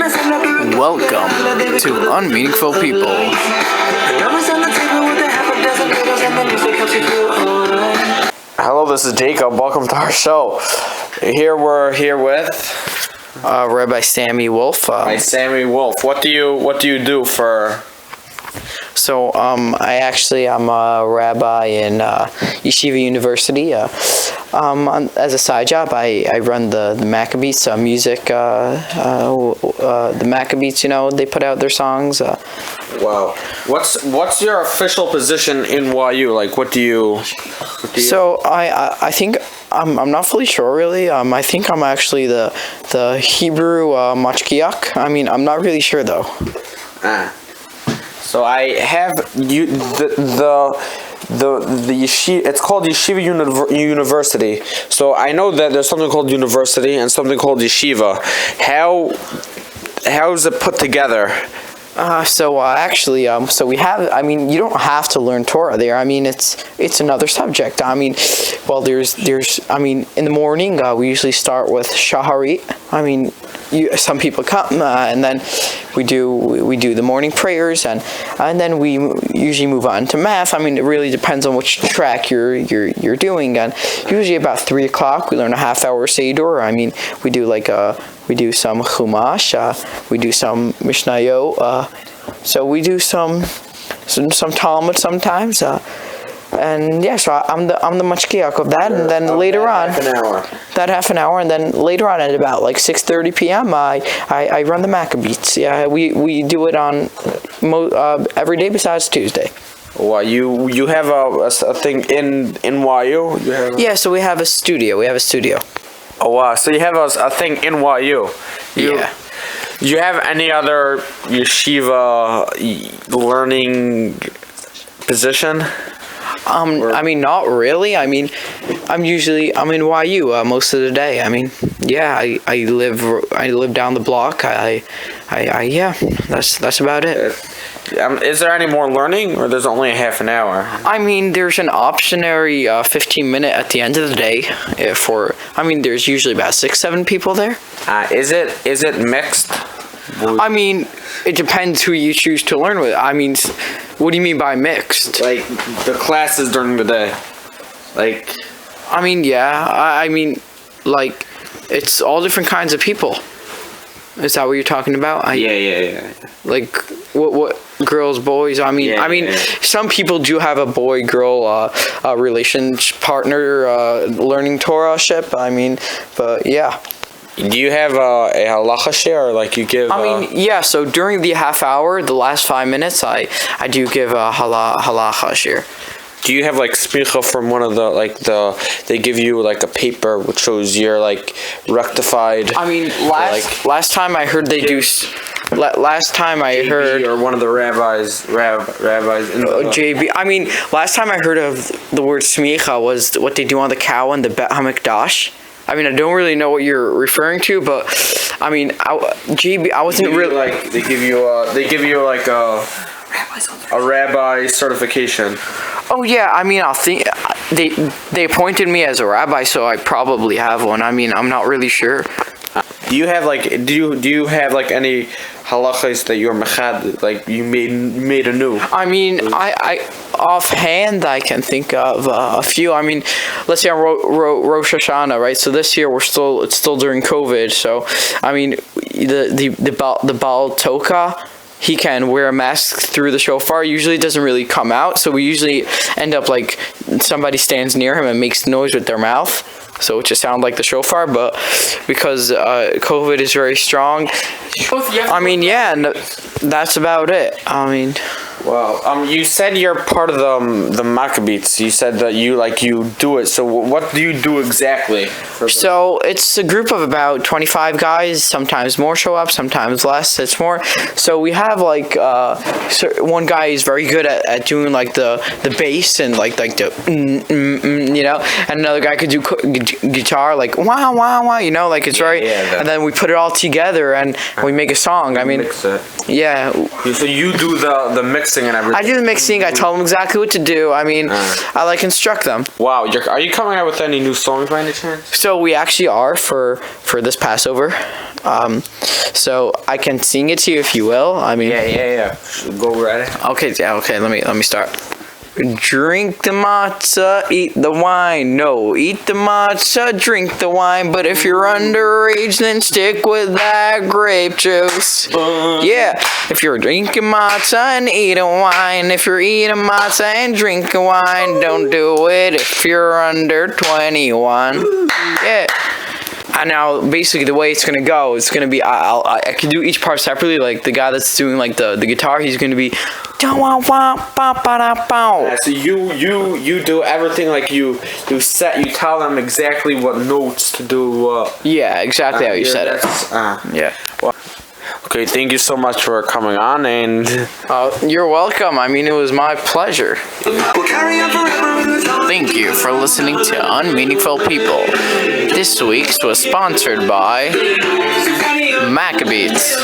Welcome to Unmeaningful People. Hello, this is Jacob. Welcome to our show. We're here with Rabbi Samy Wolf. Samy Wolf. What do you do for? So I'm a rabbi in Yeshiva University. As a side job, I run the Maccabees music. The Maccabees, they put out their songs. Wow. What's your official position in YU? Like, what do you? So I think I'm not fully sure really. I think I'm actually the Hebrew machkiach. I mean, I'm not really sure though. So I have the yeshiva. It's called Yeshiva University. So I know that there's something called university and something called yeshiva. How is it put together? So we have. I mean, you don't have to learn Torah there. I mean, it's another subject. I mean, well, there's. I mean, in the morning we usually start with shaharit. I mean, some people come and then we do the morning prayers and then we usually move on to math. I mean, it really depends on which track you're doing. And usually about 3:00 we learn a half-hour seder. I mean, we do some chumash, we do some mishnayot, so we do some Talmud sometimes. And yeah, so I'm the mashkiach of that, and then later on, that half an hour, and then later on at about like 6:30 p.m. I run the Maccabees. Yeah, we do it on every day besides Tuesday. Well, you have a thing in YU? Yeah, so we have a studio. Oh wow! So you have a thing in YU. Yeah. Do you have any other yeshiva learning position? I mean, not really. I mean, I'm in YU most of the day. I mean, yeah, I live down the block. Yeah, that's about it. Is there any more learning, or there's only a half an hour? I mean, there's an optionary 15-minute at the end of the day there's usually about 6-7 people there. Is it mixed? I mean, it depends who you choose to learn with. I mean, what do you mean by mixed? Like the classes during the day. Like, I mean, yeah. I mean, like, it's all different kinds of people. Is that what you're talking about? Yeah. Like, what girls, boys? I mean, Yeah. Some people do have a boy-girl relationship partner learning Torah-ship. I mean, but yeah. Do you have a halacha share, or like you give? I mean, yeah. So during the half hour, the last 5 minutes, I do give a halacha share. Do you have like smicha from one of they give you like a paper which shows you're like rectified? I mean, last time I heard they do. Last time I heard, or one of the rabbis in the JB. I mean, last time I heard of the word smicha was what they do on the cow in the Bet HaMikdash. I mean, I don't really know what you're referring to, but I mean, I wasn't really like they give you like a rabbi certification. Oh yeah, I mean, I think they appointed me as a rabbi, so I probably have one. I mean, I'm not really sure. Do you have any halachas that you're mechad, like you made anew? I mean, I offhand I can think of a few. I mean, let's say on Rosh Hashanah, right? So this year it's still during COVID. So I mean, the Baal Toka, he can wear a mask through the shofar. Usually it doesn't really come out, so we usually end up like somebody stands near him and makes noise with their mouth. So it just sounds like the shofar, but because COVID is very strong, I mean, yeah, and that's about it. I mean, well, you said you're part of the Maccabees. You said that you do it. So what do you do exactly? So it's a group of about 25 guys. Sometimes more show up, sometimes less. It's more. So we have like one guy is very good at doing like the bass and like the and another guy could do guitar like wow, like it's and then we put it all together and we make a song. I mean, mix it. Yeah. So you do the mixing and everything. I do the mixing. I tell them exactly what to do. I mean, I like instruct them. Wow, are you coming out with any new songs by any chance? So we actually are for this Passover. So I can sing it to you if you will. I mean, Yeah. Go right ahead. Okay. Let me start. Drink the matzah, eat the wine. No, eat the matzah, drink the wine. But if you're underage, then stick with that grape juice. Yeah, if you're drinking matzah and eating wine. If you're eating matzah and drinking wine, don't do it if you're under 21. Yeah. And now, basically, the way it's gonna go, it's gonna be I can do each part separately. Like the guy that's doing like the guitar, he's gonna be. So you do everything like you tell them exactly what notes to do. Yeah, exactly how you said it. Yeah. Well, okay, thank you so much for coming on, and you're welcome. I mean, it was my pleasure. Thank you for listening to Unmeaningful People. This week's was sponsored by Maccabees.